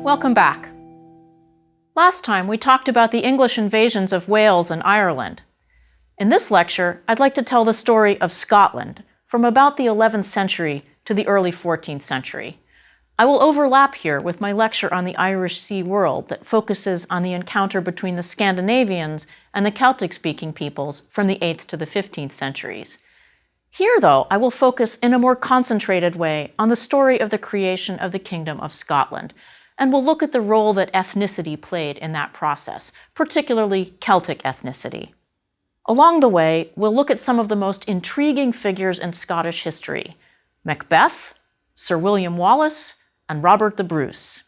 Welcome back. Last time we talked about the English invasions of Wales and Ireland. In this lecture, I'd like to tell the story of Scotland from about the 11th century to the early 14th century. I will overlap here with my lecture on the Irish Sea world that focuses on the encounter between the Scandinavians and the Celtic-speaking peoples from the 8th to the 15th centuries. Here, though, I will focus in a more concentrated way on the story of the creation of the Kingdom of Scotland, and we'll look at the role that ethnicity played in that process, particularly Celtic ethnicity. Along the way, we'll look at some of the most intriguing figures in Scottish history: Macbeth, Sir William Wallace, and Robert the Bruce.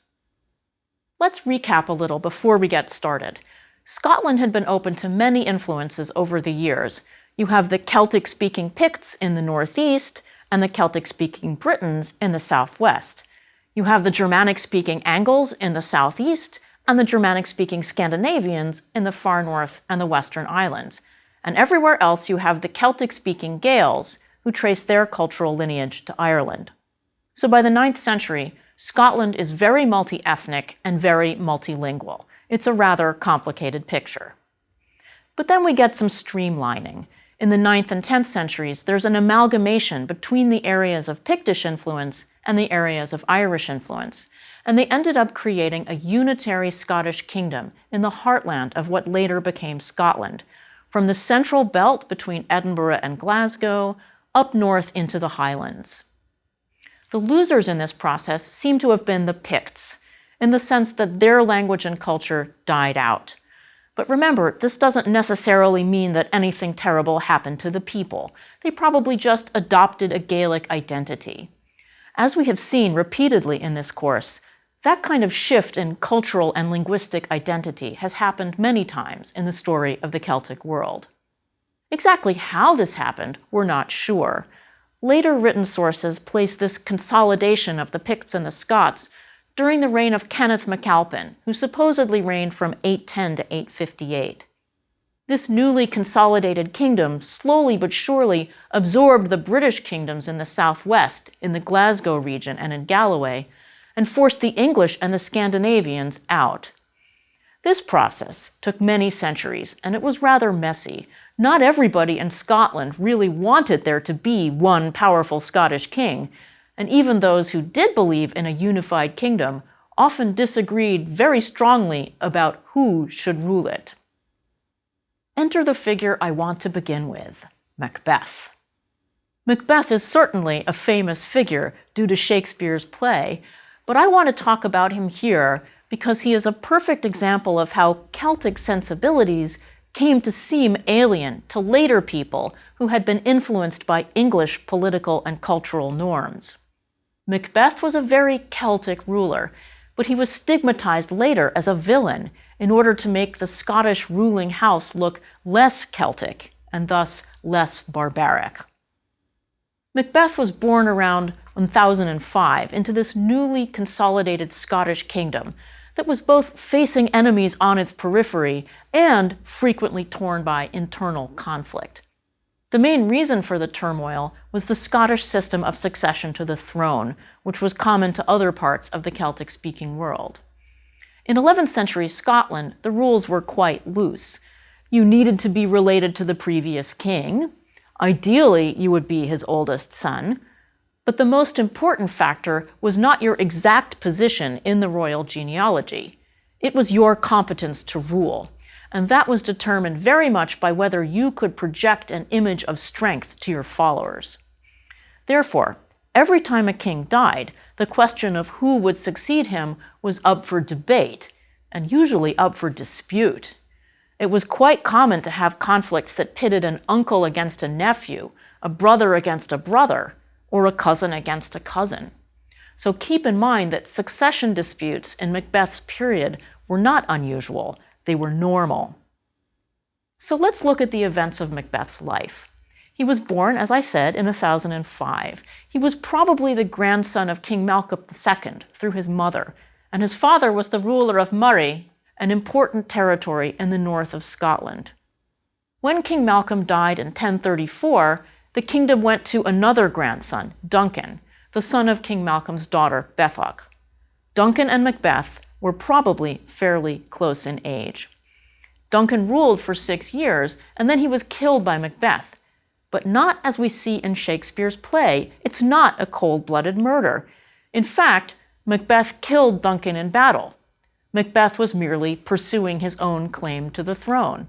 Let's recap a little before we get started. Scotland had been open to many influences over the years. You have the Celtic-speaking Picts in the northeast and the Celtic-speaking Britons in the southwest. You have the Germanic-speaking Angles in the southeast and the Germanic-speaking Scandinavians in the far north and the western islands. And everywhere else you have the Celtic-speaking Gaels, who trace their cultural lineage to Ireland. So by the 9th century, Scotland is very multi-ethnic and very multilingual. It's a rather complicated picture. But then we get some streamlining. In the 9th and 10th centuries, there's an amalgamation between the areas of Pictish influence and the areas of Irish influence, and they ended up creating a unitary Scottish kingdom in the heartland of what later became Scotland, from the central belt between Edinburgh and Glasgow, up north into the Highlands. The losers in this process seem to have been the Picts, in the sense that their language and culture died out. But remember, this doesn't necessarily mean that anything terrible happened to the people. They probably just adopted a Gaelic identity. As we have seen repeatedly in this course, that kind of shift in cultural and linguistic identity has happened many times in the story of the Celtic world. Exactly how this happened, we're not sure. Later written sources place this consolidation of the Picts and the Scots during the reign of Kenneth MacAlpin, who supposedly reigned from 810 to 858. This newly consolidated kingdom slowly but surely absorbed the British kingdoms in the southwest, in the Glasgow region and in Galloway, and forced the English and the Scandinavians out. This process took many centuries, and it was rather messy. Not everybody in Scotland really wanted there to be one powerful Scottish king, and even those who did believe in a unified kingdom often disagreed very strongly about who should rule it. Enter the figure I want to begin with, Macbeth. Macbeth is certainly a famous figure due to Shakespeare's play, but I want to talk about him here because he is a perfect example of how Celtic sensibilities came to seem alien to later people who had been influenced by English political and cultural norms. Macbeth was a very Celtic ruler, but he was stigmatized later as a villain in order to make the Scottish ruling house look less Celtic and thus less barbaric. Macbeth was born around 1005 into this newly consolidated Scottish kingdom that was both facing enemies on its periphery and frequently torn by internal conflict. The main reason for the turmoil was the Scottish system of succession to the throne, which was common to other parts of the Celtic-speaking world. In 11th century Scotland, the rules were quite loose. You needed to be related to the previous king. Ideally, you would be his oldest son. But the most important factor was not your exact position in the royal genealogy. It was your competence to rule. And that was determined very much by whether you could project an image of strength to your followers. Therefore, every time a king died, the question of who would succeed him was up for debate, and usually up for dispute. It was quite common to have conflicts that pitted an uncle against a nephew, a brother against a brother, or a cousin against a cousin. So keep in mind that succession disputes in Macbeth's period were not unusual. They were normal. So let's look at the events of Macbeth's life. He was born, as I said, in 1005. He was probably the grandson of King Malcolm II through his mother, and his father was the ruler of Moray, an important territory in the north of Scotland. When King Malcolm died in 1034, the kingdom went to another grandson, Duncan, the son of King Malcolm's daughter, Bethog. Duncan and Macbeth were probably fairly close in age. Duncan ruled for 6 years, and then he was killed by Macbeth. But not as we see in Shakespeare's play. It's not a cold-blooded murder. In fact, Macbeth killed Duncan in battle. Macbeth was merely pursuing his own claim to the throne.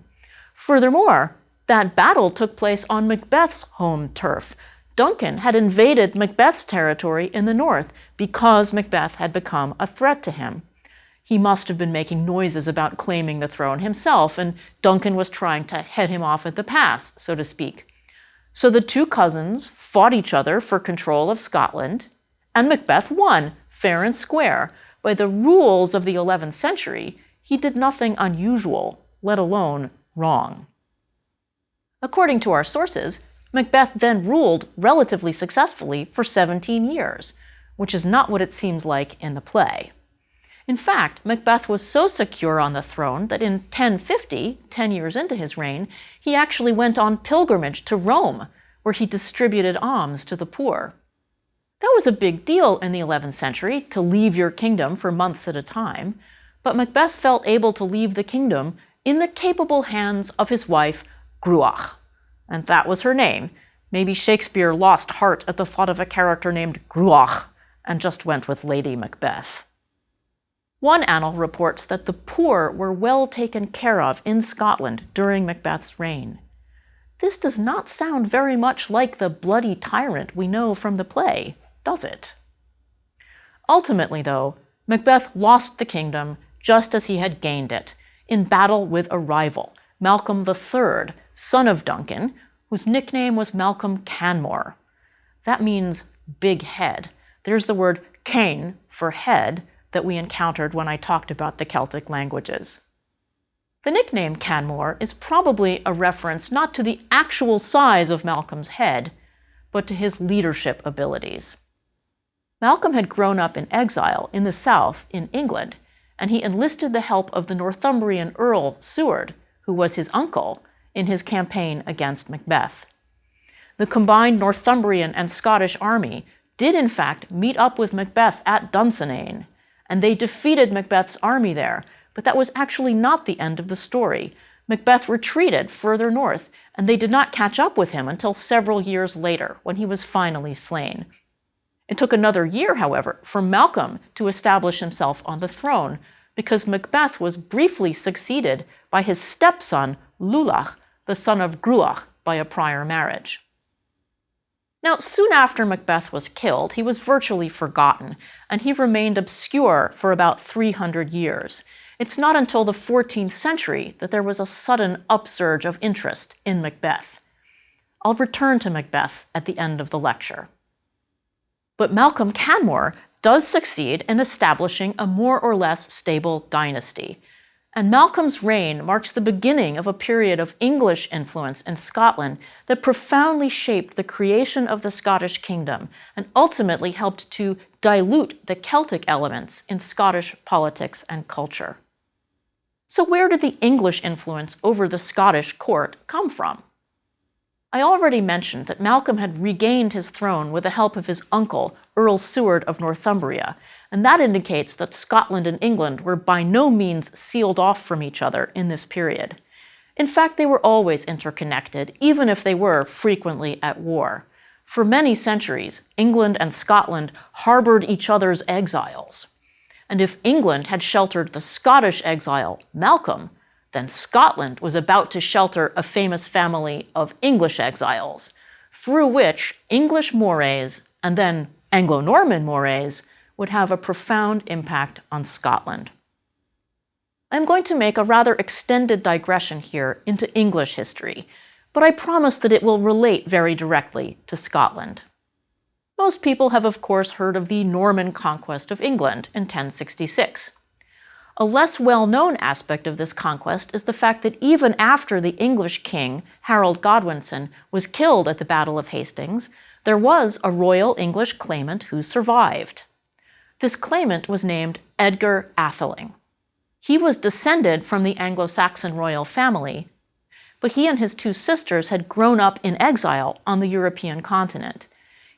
Furthermore, that battle took place on Macbeth's home turf. Duncan had invaded Macbeth's territory in the north because Macbeth had become a threat to him. He must have been making noises about claiming the throne himself, and Duncan was trying to head him off at the pass, so to speak. So the two cousins fought each other for control of Scotland, and Macbeth won, fair and square. By the rules of the 11th century, he did nothing unusual, let alone wrong. According to our sources, Macbeth then ruled relatively successfully for 17 years, which is not what it seems like in the play. In fact, Macbeth was so secure on the throne that in 1050, 10 years into his reign, he actually went on pilgrimage to Rome, where he distributed alms to the poor. That was a big deal in the 11th century, to leave your kingdom for months at a time, but Macbeth felt able to leave the kingdom in the capable hands of his wife, Gruach. And that was her name. Maybe Shakespeare lost heart at the thought of a character named Gruach and just went with Lady Macbeth. One annal reports that the poor were well taken care of in Scotland during Macbeth's reign. This does not sound very much like the bloody tyrant we know from the play, does it? Ultimately, though, Macbeth lost the kingdom just as he had gained it, in battle with a rival, Malcolm III, son of Duncan, whose nickname was Malcolm Canmore. That means big head. There's the word cain for head that we encountered when I talked about the Celtic languages. The nickname Canmore is probably a reference not to the actual size of Malcolm's head, but to his leadership abilities. Malcolm had grown up in exile in the south in England, and he enlisted the help of the Northumbrian Earl Seward, who was his uncle, in his campaign against Macbeth. The combined Northumbrian and Scottish army did in fact meet up with Macbeth at Dunsinane, and they defeated Macbeth's army there, but that was actually not the end of the story. Macbeth retreated further north, and they did not catch up with him until several years later, when he was finally slain. It took another year, however, for Malcolm to establish himself on the throne, because Macbeth was briefly succeeded by his stepson, Lulach, the son of Gruach, by a prior marriage. Now, soon after Macbeth was killed, he was virtually forgotten, and he remained obscure for about 300 years. It's not until the 14th century that there was a sudden upsurge of interest in Macbeth. I'll return to Macbeth at the end of the lecture. But Malcolm Canmore does succeed in establishing a more or less stable dynasty. And Malcolm's reign marks the beginning of a period of English influence in Scotland that profoundly shaped the creation of the Scottish kingdom and ultimately helped to dilute the Celtic elements in Scottish politics and culture. So where did the English influence over the Scottish court come from? I already mentioned that Malcolm had regained his throne with the help of his uncle, Earl Seward of Northumbria, and that indicates that Scotland and England were by no means sealed off from each other in this period. In fact, they were always interconnected, even if they were frequently at war. For many centuries, England and Scotland harbored each other's exiles. And if England had sheltered the Scottish exile, Malcolm, then Scotland was about to shelter a famous family of English exiles, through which English mores and then Anglo-Norman mores would have a profound impact on Scotland. I'm going to make a rather extended digression here into English history, but I promise that it will relate very directly to Scotland. Most people have, of course, heard of the Norman conquest of England in 1066. A less well-known aspect of this conquest is the fact that even after the English king, Harold Godwinson, was killed at the Battle of Hastings, there was a royal English claimant who survived. This claimant was named Edgar Atheling. He was descended from the Anglo-Saxon royal family, but he and his two sisters had grown up in exile on the European continent.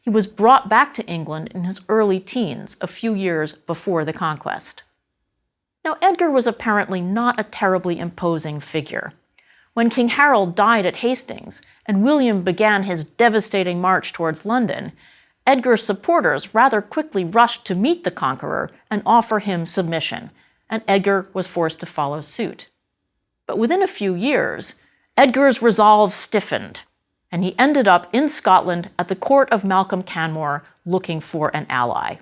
He was brought back to England in his early teens, a few years before the conquest. Now, Edgar was apparently not a terribly imposing figure. When King Harold died at Hastings and William began his devastating march towards London, Edgar's supporters rather quickly rushed to meet the conqueror and offer him submission, and Edgar was forced to follow suit. But within a few years, Edgar's resolve stiffened, and he ended up in Scotland at the court of Malcolm Canmore looking for an ally.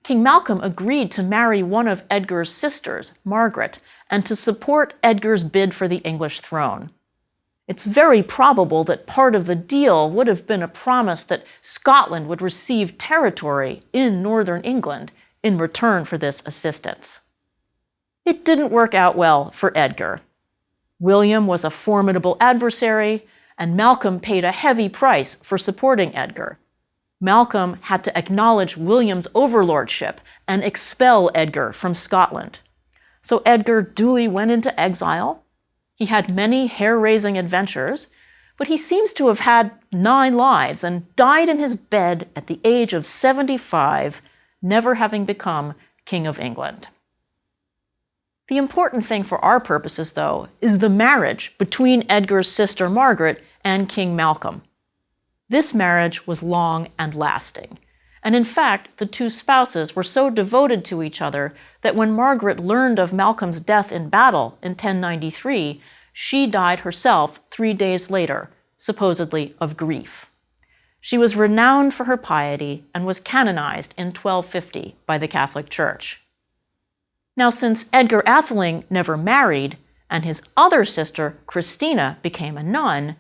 King Malcolm agreed to marry one of Edgar's sisters, Margaret, and to support Edgar's bid for the English throne. It's very probable that part of the deal would have been a promise that Scotland would receive territory in northern England in return for this assistance. It didn't work out well for Edgar. William was a formidable adversary, and Malcolm paid a heavy price for supporting Edgar. Malcolm had to acknowledge William's overlordship and expel Edgar from Scotland. So Edgar duly went into exile. He had many hair-raising adventures, but he seems to have had 9 lives and died in his bed at the age of 75, never having become King of England. The important thing for our purposes, though, is the marriage between Edgar's sister Margaret and King Malcolm. This marriage was long and lasting, and in fact, the two spouses were so devoted to each other that when Margaret learned of Malcolm's death in battle in 1093, she died herself 3 days later, supposedly of grief. She was renowned for her piety and was canonized in 1250 by the Catholic Church. Now, since Edgar Atheling never married, and his other sister, Christina, became a nun,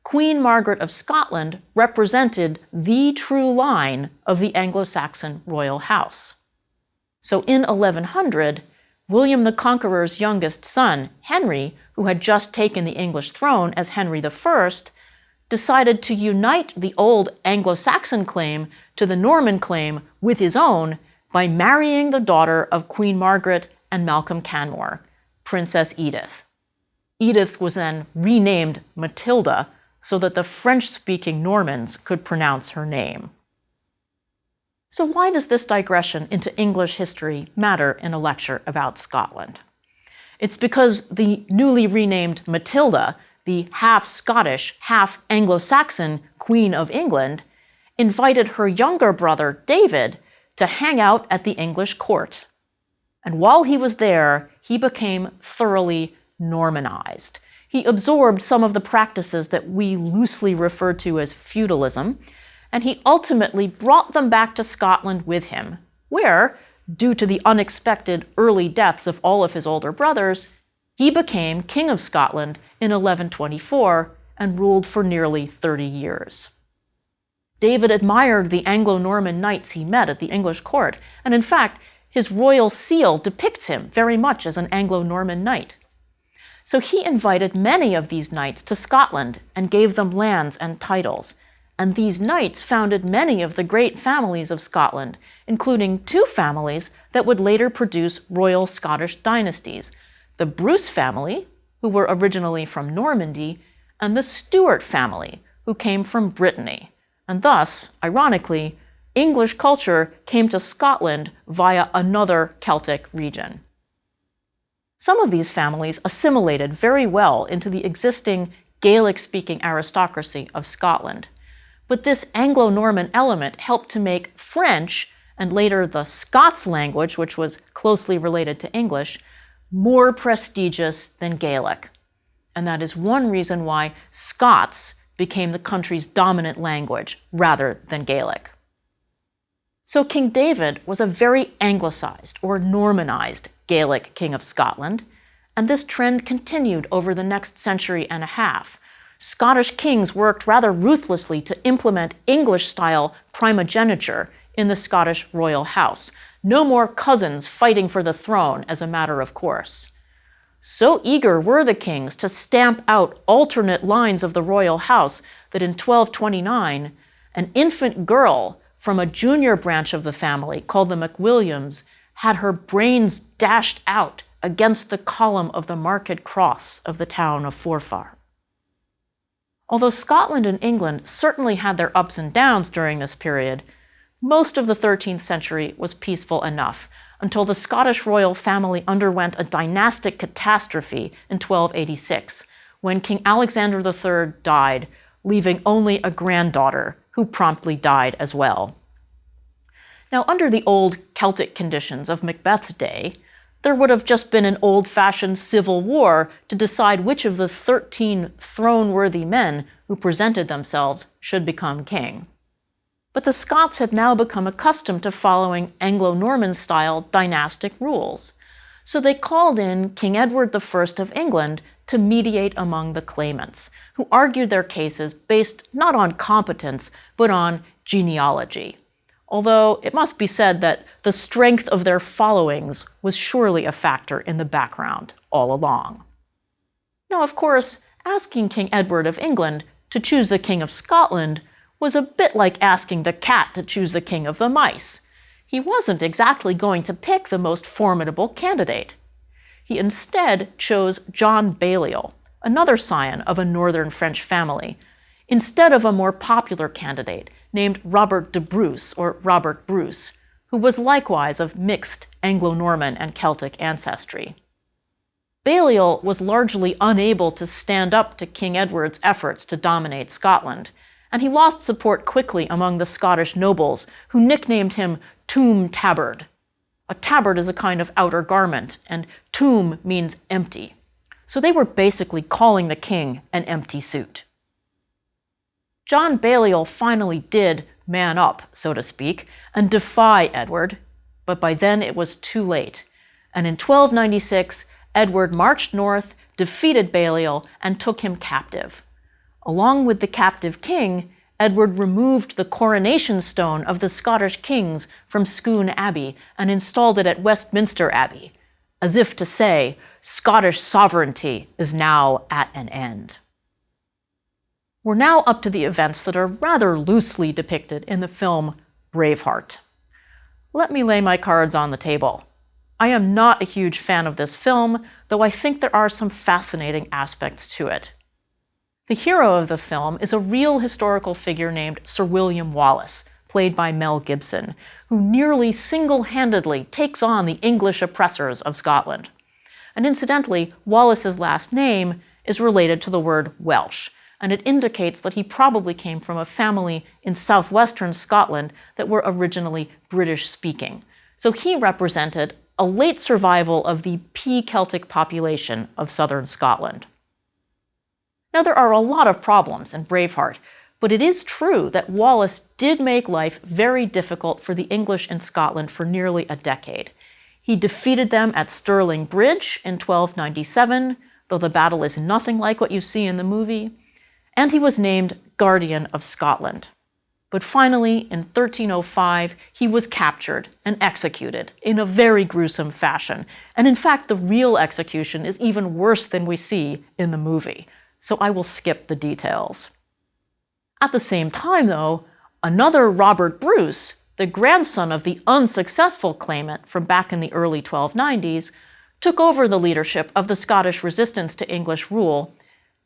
Queen Margaret of Scotland represented the true line of the Anglo-Saxon royal house. So in 1100, William the Conqueror's youngest son, Henry, who had just taken the English throne as Henry I, decided to unite the old Anglo-Saxon claim to the Norman claim with his own by marrying the daughter of Queen Margaret and Malcolm Canmore, Princess Edith. Edith was then renamed Matilda so that the French-speaking Normans could pronounce her name. So why does this digression into English history matter in a lecture about Scotland? It's because the newly renamed Matilda, the half-Scottish, half-Anglo-Saxon Queen of England, invited her younger brother, David, to hang out at the English court. And while he was there, he became thoroughly Normanized. He absorbed some of the practices that we loosely refer to as feudalism, and he ultimately brought them back to Scotland with him, where, due to the unexpected early deaths of all of his older brothers, he became King of Scotland in 1124 and ruled for nearly 30 years. David admired the Anglo-Norman knights he met at the English court, and in fact, his royal seal depicts him very much as an Anglo-Norman knight. So he invited many of these knights to Scotland and gave them lands and titles. And these knights founded many of the great families of Scotland, including 2 families that would later produce royal Scottish dynasties: the Bruce family, who were originally from Normandy, and the Stuart family, who came from Brittany. And thus, ironically, English culture came to Scotland via another Celtic region. Some of these families assimilated very well into the existing Gaelic-speaking aristocracy of Scotland. But this Anglo-Norman element helped to make French, and later the Scots language, which was closely related to English, more prestigious than Gaelic. And that is one reason why Scots became the country's dominant language rather than Gaelic. So King David was a very anglicized or Normanized Gaelic king of Scotland, and this trend continued over the next century and a half. Scottish kings worked rather ruthlessly to implement English-style primogeniture in the Scottish royal house. No more cousins fighting for the throne as a matter of course. So eager were the kings to stamp out alternate lines of the royal house that in 1229, an infant girl from a junior branch of the family, called the MacWilliams, had her brains dashed out against the column of the market cross of the town of Forfar. Although Scotland and England certainly had their ups and downs during this period, most of the 13th century was peaceful enough, until the Scottish royal family underwent a dynastic catastrophe in 1286, when King Alexander III died, leaving only a granddaughter, who promptly died as well. Now, under the old Celtic conditions of Macbeth's day, there would have just been an old-fashioned civil war to decide which of the 13 throne-worthy men who presented themselves should become king. But the Scots had now become accustomed to following Anglo-Norman-style dynastic rules, so they called in King Edward I of England to mediate among the claimants, who argued their cases based not on competence, but on genealogy. Although it must be said that the strength of their followings was surely a factor in the background all along. Now, of course, asking King Edward of England to choose the King of Scotland was a bit like asking the cat to choose the king of the mice. He wasn't exactly going to pick the most formidable candidate. He instead chose John Balliol, another scion of a northern French family, instead of a more popular candidate named Robert de Bruce, or Robert Bruce, who was likewise of mixed Anglo-Norman and Celtic ancestry. Balliol was largely unable to stand up to King Edward's efforts to dominate Scotland, and he lost support quickly among the Scottish nobles, who nicknamed him Tomb Tabard. A tabard is a kind of outer garment, and tomb means empty. So they were basically calling the king an empty suit. John Balliol finally did man up, so to speak, and defy Edward, but by then it was too late. And in 1296, Edward marched north, defeated Balliol, and took him captive. Along with the captive king, Edward removed the coronation stone of the Scottish kings from Scone Abbey and installed it at Westminster Abbey, as if to say, Scottish sovereignty is now at an end. We're now up to the events that are rather loosely depicted in the film Braveheart. Let me lay my cards on the table. I am not a huge fan of this film, though I think there are some fascinating aspects to it. The hero of the film is a real historical figure named Sir William Wallace, played by Mel Gibson, who nearly single-handedly takes on the English oppressors of Scotland. And incidentally, Wallace's last name is related to the word Welsh, and it indicates that he probably came from a family in southwestern Scotland that were originally British-speaking. So he represented a late survival of the P-Celtic population of southern Scotland. Now, there are a lot of problems in Braveheart, but it is true that Wallace did make life very difficult for the English in Scotland for nearly a decade. He defeated them at Stirling Bridge in 1297, though the battle is nothing like what you see in the movie, and he was named Guardian of Scotland. But finally, in 1305, he was captured and executed in a very gruesome fashion. And in fact, the real execution is even worse than we see in the movie, so I will skip the details. At the same time, though, another Robert Bruce, the grandson of the unsuccessful claimant from back in the early 1290s, took over the leadership of the Scottish resistance to English rule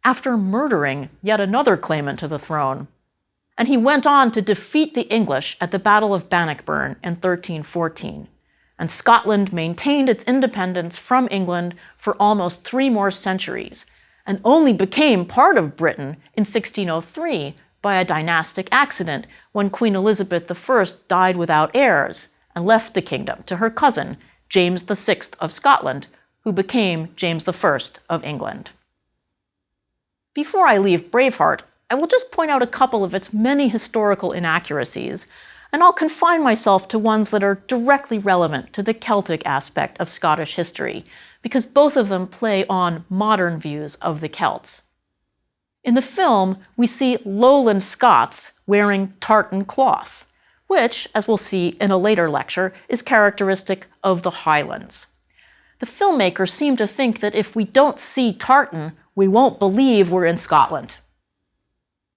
after murdering yet another claimant to the throne. And he went on to defeat the English at the Battle of Bannockburn in 1314. And Scotland maintained its independence from England for almost 3 more centuries, and only became part of Britain in 1603 by a dynastic accident when Queen Elizabeth I died without heirs and left the kingdom to her cousin, James VI of Scotland, who became James I of England. Before I leave Braveheart, I will just point out a couple of its many historical inaccuracies, and I'll confine myself to ones that are directly relevant to the Celtic aspect of Scottish history, because both of them play on modern views of the Celts. In the film, we see lowland Scots wearing tartan cloth, which, as we'll see in a later lecture, is characteristic of the Highlands. The filmmakers seem to think that if we don't see tartan, we won't believe we're in Scotland.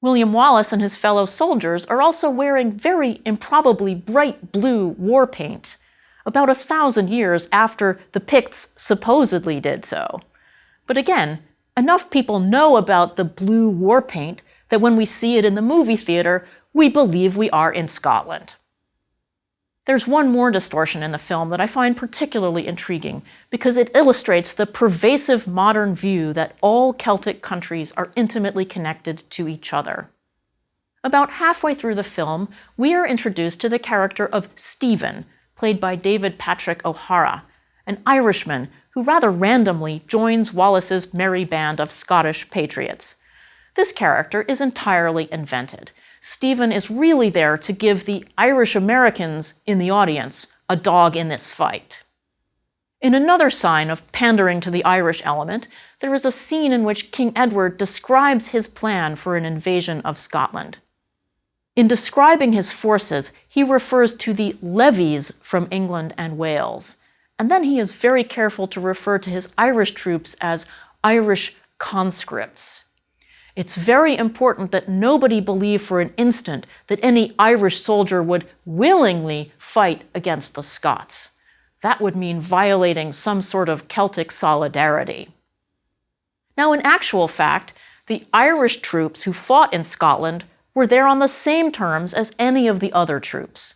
William Wallace and his fellow soldiers are also wearing very improbably bright blue war paint, about 1,000 years after the Picts supposedly did so. But again, enough people know about the blue war paint that when we see it in the movie theater, we believe we are in Scotland. There's one more distortion in the film that I find particularly intriguing because it illustrates the pervasive modern view that all Celtic countries are intimately connected to each other. About halfway through the film, we are introduced to the character of Stephen, played by David Patrick O'Hara, an Irishman who rather randomly joins Wallace's merry band of Scottish patriots. This character is entirely invented. Stephen is really there to give the Irish Americans in the audience a dog in this fight. In another sign of pandering to the Irish element, there is a scene in which King Edward describes his plan for an invasion of Scotland. In describing his forces, he refers to the levies from England and Wales, and then he is very careful to refer to his Irish troops as Irish conscripts. It's very important that nobody believe for an instant that any Irish soldier would willingly fight against the Scots. That would mean violating some sort of Celtic solidarity. Now, in actual fact, the Irish troops who fought in Scotland were there on the same terms as any of the other troops.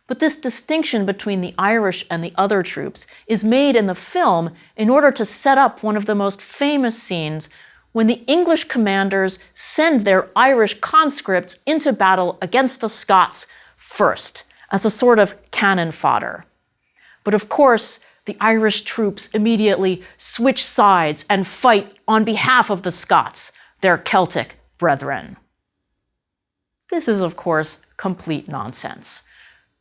But this distinction between the Irish and the other troops is made in the film in order to set up one of the most famous scenes when the English commanders send their Irish conscripts into battle against the Scots first, as a sort of cannon fodder. But of course, the Irish troops immediately switch sides and fight on behalf of the Scots, their Celtic brethren. This is, of course, complete nonsense.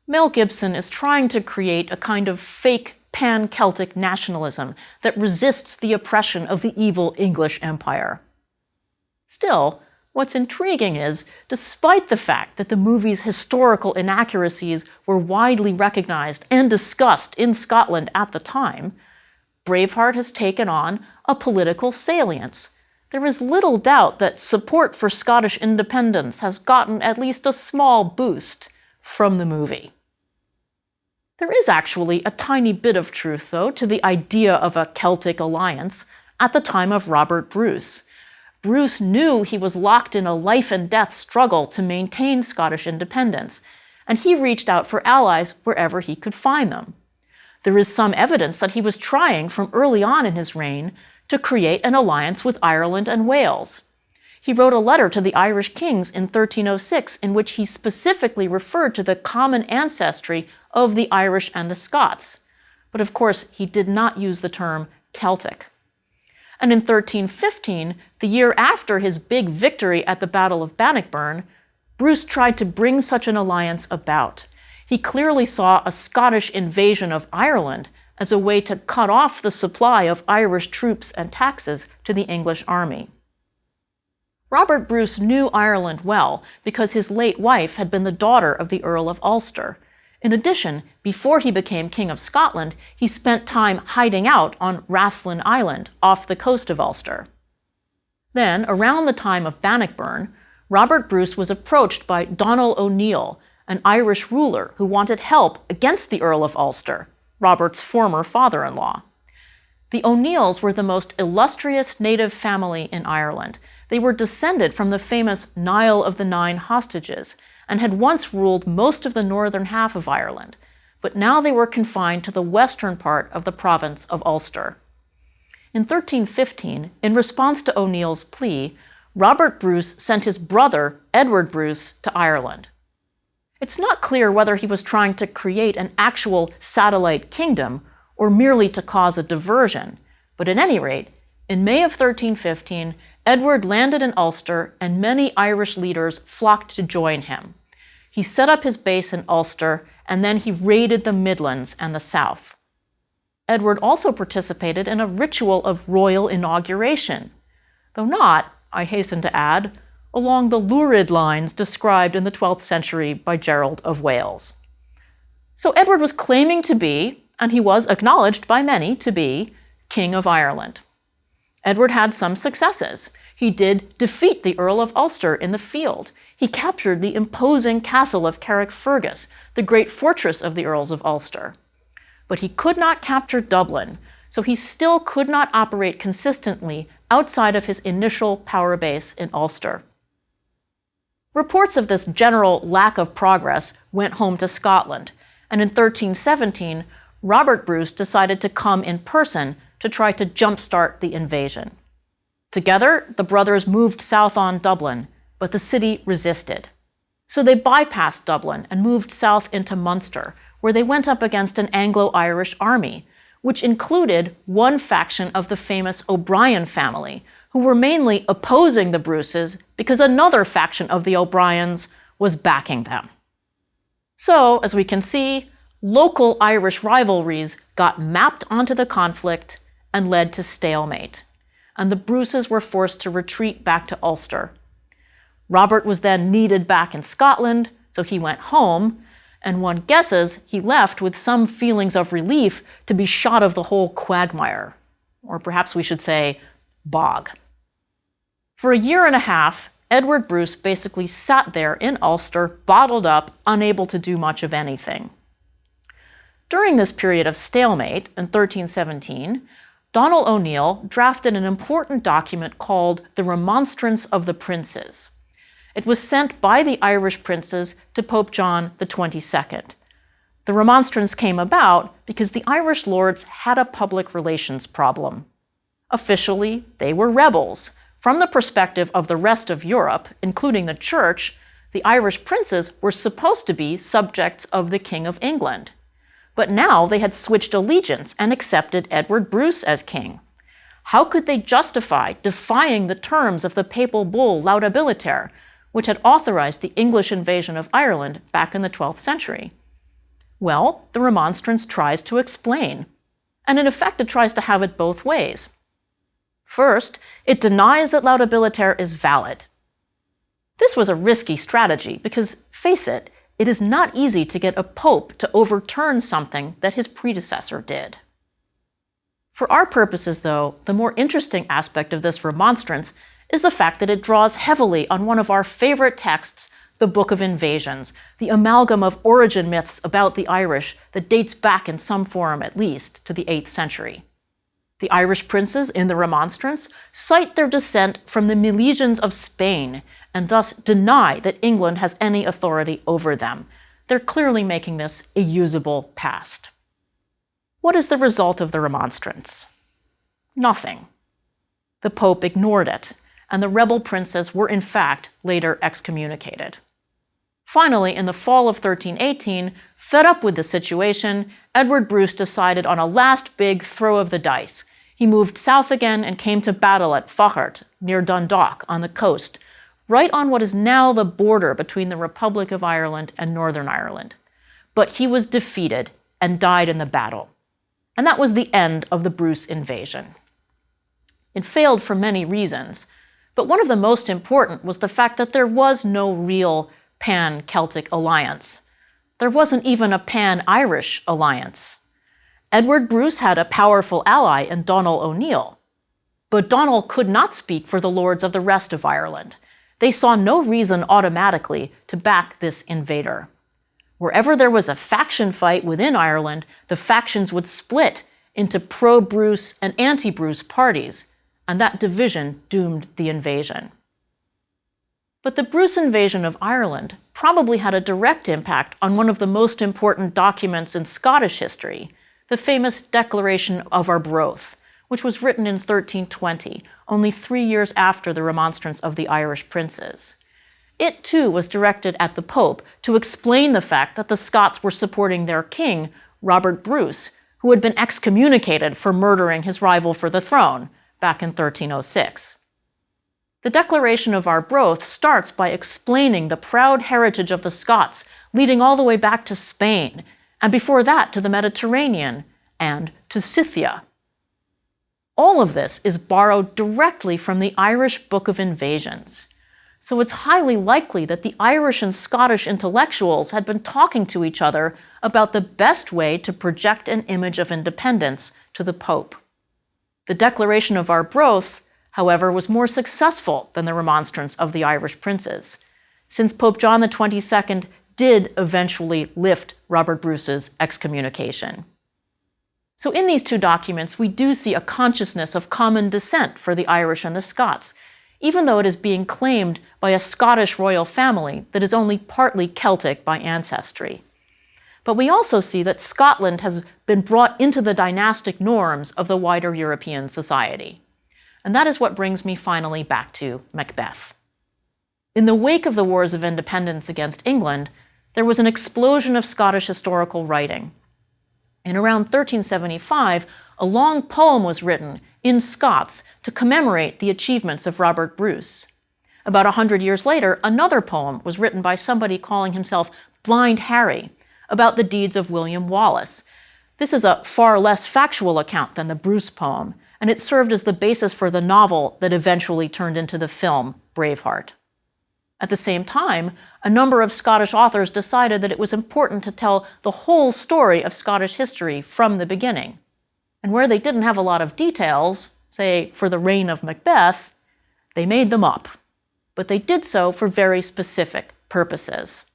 Mel Gibson is trying to create a kind of fake pan-Celtic nationalism that resists the oppression of the evil English Empire. Still, what's intriguing is, despite the fact that the movie's historical inaccuracies were widely recognized and discussed in Scotland at the time, Braveheart has taken on a political salience. There is little doubt that support for Scottish independence has gotten at least a small boost from the movie. There is actually a tiny bit of truth, though, to the idea of a Celtic alliance at the time of Robert Bruce. Bruce knew he was locked in a life-and-death struggle to maintain Scottish independence, and he reached out for allies wherever he could find them. There is some evidence that he was trying from early on in his reign to create an alliance with Ireland and Wales. He wrote a letter to the Irish kings in 1306 in which he specifically referred to the common ancestry of the Irish and the Scots. But of course, he did not use the term Celtic. And in 1315, the year after his big victory at the Battle of Bannockburn, Bruce tried to bring such an alliance about. He clearly saw a Scottish invasion of Ireland as a way to cut off the supply of Irish troops and taxes to the English army. Robert Bruce knew Ireland well because his late wife had been the daughter of the Earl of Ulster. In addition, before he became King of Scotland, he spent time hiding out on Rathlin Island off the coast of Ulster. Then, around the time of Bannockburn, Robert Bruce was approached by Donald O'Neill, an Irish ruler who wanted help against the Earl of Ulster, Robert's former father-in-law. The O'Neills were the most illustrious native family in Ireland. They were descended from the famous Niall of the Nine Hostages, and had once ruled most of the northern half of Ireland, but now they were confined to the western part of the province of Ulster. In 1315, in response to O'Neill's plea, Robert Bruce sent his brother, Edward Bruce, to Ireland. It's not clear whether he was trying to create an actual satellite kingdom or merely to cause a diversion, but at any rate, in May of 1315, Edward landed in Ulster and many Irish leaders flocked to join him. He set up his base in Ulster, and then he raided the Midlands and the south. Edward also participated in a ritual of royal inauguration, though not, I hasten to add, along the lurid lines described in the 12th century by Gerald of Wales. So Edward was claiming to be, and he was acknowledged by many to be, King of Ireland. Edward had some successes. He did defeat the Earl of Ulster in the field. He captured the imposing castle of Carrickfergus, the great fortress of the Earls of Ulster. But he could not capture Dublin, so he still could not operate consistently outside of his initial power base in Ulster. Reports of this general lack of progress went home to Scotland, and in 1317, Robert Bruce decided to come in person to try to jumpstart the invasion. Together, the brothers moved south on Dublin, but the city resisted. So they bypassed Dublin and moved south into Munster, where they went up against an Anglo-Irish army, which included one faction of the famous O'Brien family, who were mainly opposing the Bruces because another faction of the O'Briens was backing them. So, as we can see, local Irish rivalries got mapped onto the conflict and led to stalemate, and the Bruces were forced to retreat back to Ulster. Robert was then needed back in Scotland, so he went home, and one guesses he left with some feelings of relief to be shot of the whole quagmire, or perhaps we should say bog. For a year and a half, Edward Bruce basically sat there in Ulster, bottled up, unable to do much of anything. During this period of stalemate, in 1317, Donald O'Neill drafted an important document called the Remonstrance of the Princes. It was sent by the Irish princes to Pope John XXII. The remonstrance came about because the Irish lords had a public relations problem. Officially, they were rebels. From the perspective of the rest of Europe, including the Church, the Irish princes were supposed to be subjects of the King of England. But now they had switched allegiance and accepted Edward Bruce as king. How could they justify defying the terms of the papal bull Laudabiliter, which had authorized the English invasion of Ireland back in the 12th century? Well, the Remonstrance tries to explain. And in effect, it tries to have it both ways. First, it denies that Laudabiliter is valid. This was a risky strategy because, face it, it is not easy to get a pope to overturn something that his predecessor did. For our purposes, though, the more interesting aspect of this remonstrance is the fact that it draws heavily on one of our favorite texts, the Book of Invasions, the amalgam of origin myths about the Irish that dates back in some form, at least, to the 8th century. The Irish princes in the Remonstrance cite their descent from the Milesians of Spain and thus deny that England has any authority over them. They're clearly making this a usable past. What is the result of the Remonstrance? Nothing. The Pope ignored it, and the rebel princes were in fact later excommunicated. Finally, in the fall of 1318, fed up with the situation, Edward Bruce decided on a last big throw of the dice. He moved south again and came to battle at Braveheart, near Dundalk, on the coast, right on what is now the border between the Republic of Ireland and Northern Ireland. But he was defeated and died in the battle. And that was the end of the Bruce invasion. It failed for many reasons, but one of the most important was the fact that there was no real pan-Celtic alliance. There wasn't even a pan-Irish alliance. Edward Bruce had a powerful ally in Donald O'Neill, but Donald could not speak for the lords of the rest of Ireland. They saw no reason automatically to back this invader. Wherever there was a faction fight within Ireland, the factions would split into pro-Bruce and anti-Bruce parties, and that division doomed the invasion. But the Bruce invasion of Ireland probably had a direct impact on one of the most important documents in Scottish history, the famous Declaration of Arbroath, which was written in 1320, only 3 years after the Remonstrance of the Irish princes. It, too, was directed at the Pope to explain the fact that the Scots were supporting their king, Robert Bruce, who had been excommunicated for murdering his rival for the throne back in 1306. The Declaration of Arbroath starts by explaining the proud heritage of the Scots, leading all the way back to Spain, and before that to the Mediterranean and to Scythia. All of this is borrowed directly from the Irish Book of Invasions. So it's highly likely that the Irish and Scottish intellectuals had been talking to each other about the best way to project an image of independence to the Pope. The Declaration of Arbroath, however, was more successful than the Remonstrance of the Irish princes, since Pope John XXII did eventually lift Robert Bruce's excommunication. So in these two documents, we do see a consciousness of common descent for the Irish and the Scots, even though it is being claimed by a Scottish royal family that is only partly Celtic by ancestry. But we also see that Scotland has been brought into the dynastic norms of the wider European society. And that is what brings me finally back to Macbeth. In the wake of the Wars of Independence against England, there was an explosion of Scottish historical writing. In around 1375, a long poem was written in Scots to commemorate the achievements of Robert Bruce. About 100 years later, another poem was written by somebody calling himself Blind Harry about the deeds of William Wallace. This is a far less factual account than the Bruce poem, and it served as the basis for the novel that eventually turned into the film Braveheart. At the same time, a number of Scottish authors decided that it was important to tell the whole story of Scottish history from the beginning. And where they didn't have a lot of details, say for the reign of Macbeth, they made them up. But they did so for very specific purposes.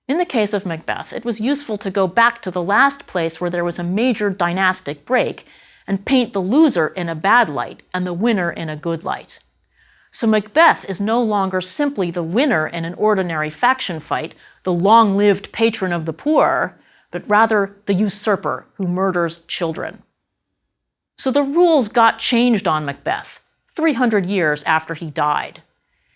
In the case of Macbeth, it was useful to go back to the last place where there was a major dynastic break and paint the loser in a bad light and the winner in a good light. So Macbeth is no longer simply the winner in an ordinary faction fight, the long-lived patron of the poor, but rather the usurper who murders children. So the rules got changed on Macbeth 300 years after he died.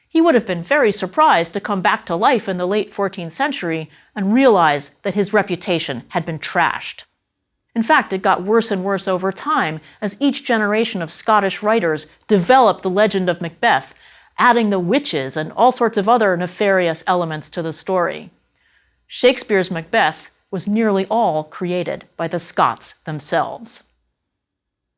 He would have been very surprised to come back to life in the late 14th century and realize that his reputation had been trashed. In fact, it got worse and worse over time as each generation of Scottish writers developed the legend of Macbeth, adding the witches and all sorts of other nefarious elements to the story. Shakespeare's Macbeth was nearly all created by the Scots themselves.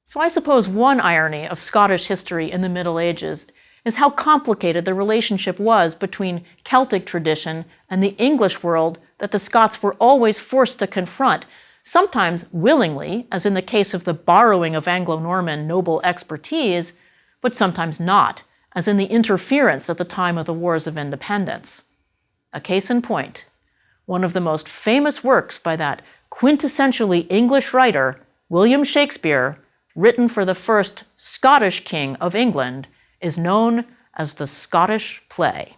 So I suppose one irony of Scottish history in the Middle Ages is how complicated the relationship was between Celtic tradition and the English world that the Scots were always forced to confront, sometimes willingly, as in the case of the borrowing of Anglo-Norman noble expertise, but sometimes not, as in the interference at the time of the Wars of Independence. A case in point, one of the most famous works by that quintessentially English writer, William Shakespeare, written for the first Scottish king of England, is known as the Scottish play.